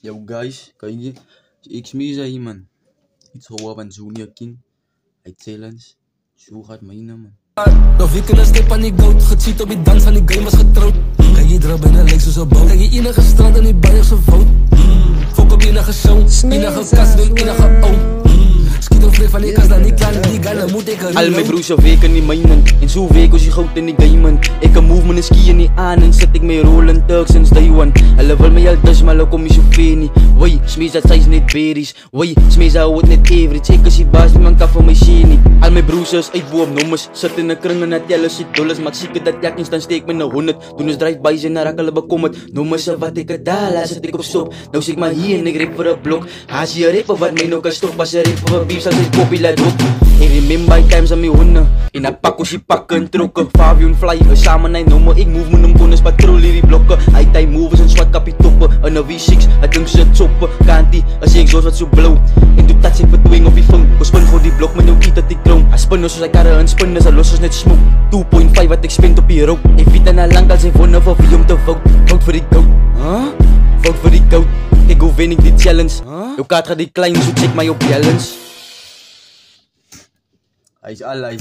Yo guys, kijk je, ik smeer hier man. Iets gewoon van Junior King. Hij challenge. Zo gaat mijn man. Nog wie kunnen stip aan die goat. Gecheat op die dans van die game was getrouwd. Kijk je erop binnen, leek zo'n boot. Kijk je enige strand en die Bayerse voet. Fok op enige show, enige kast, enige oom. Schiet een vlieg van die kast, dan die kleine die guy, dan moet ik er al mijn broers weken niet mijnen. In zo'n week was je goud in die game. Ik kan move mijn skiën niet aan en zet ik mee rollen Turks sinds day one. Hulle wil mij al dus, maar dan kom je zo veel niet. Wai, smees dat zij net berries. Wai, smees hou het net average. Ik is die baas, niemand kan van mij zien niet. Al mijn broers uit boom nummers. Zit in een kring en het jelle shit dollars. Maar zeker dat jakkings dan steek me naar 100. Toen is drive-bys en naar rakkelen bekommerd. Nummers wat ik het daar laat, zet ik op stop. Nou zit ik maar hier en ik rip voor een blok. Haas je rippen wat mij nog kan stop. Pas je rip voor een beef, als ik kopie laat op. Ik remember times aan mijn honden. In een pak als je pakken trokken. Fabian fly, samen een nummer. Ik move mijn bonus, patrollie die blokken. Hij tijd moves en zwart kapie toppen. En een V6, het links het choppen. Kantie, als ik zo wat zo blauw. En doe dat zit betwing op die phone. We spin voor die blok, maar nu kiet dat ik droom. Hij spinnen zoals ik karren en spinnen, ze los als net smoke. 2.5 wat ik spint op hier rook. Ik fiet en lang als ik wonnen voor wie om te vote. Vote voor die goat. Vote voor die goat. Ik hoe win ik die challenge. Jouw kaart gaat die klein, zo check mij op balance. Hij is allerlei.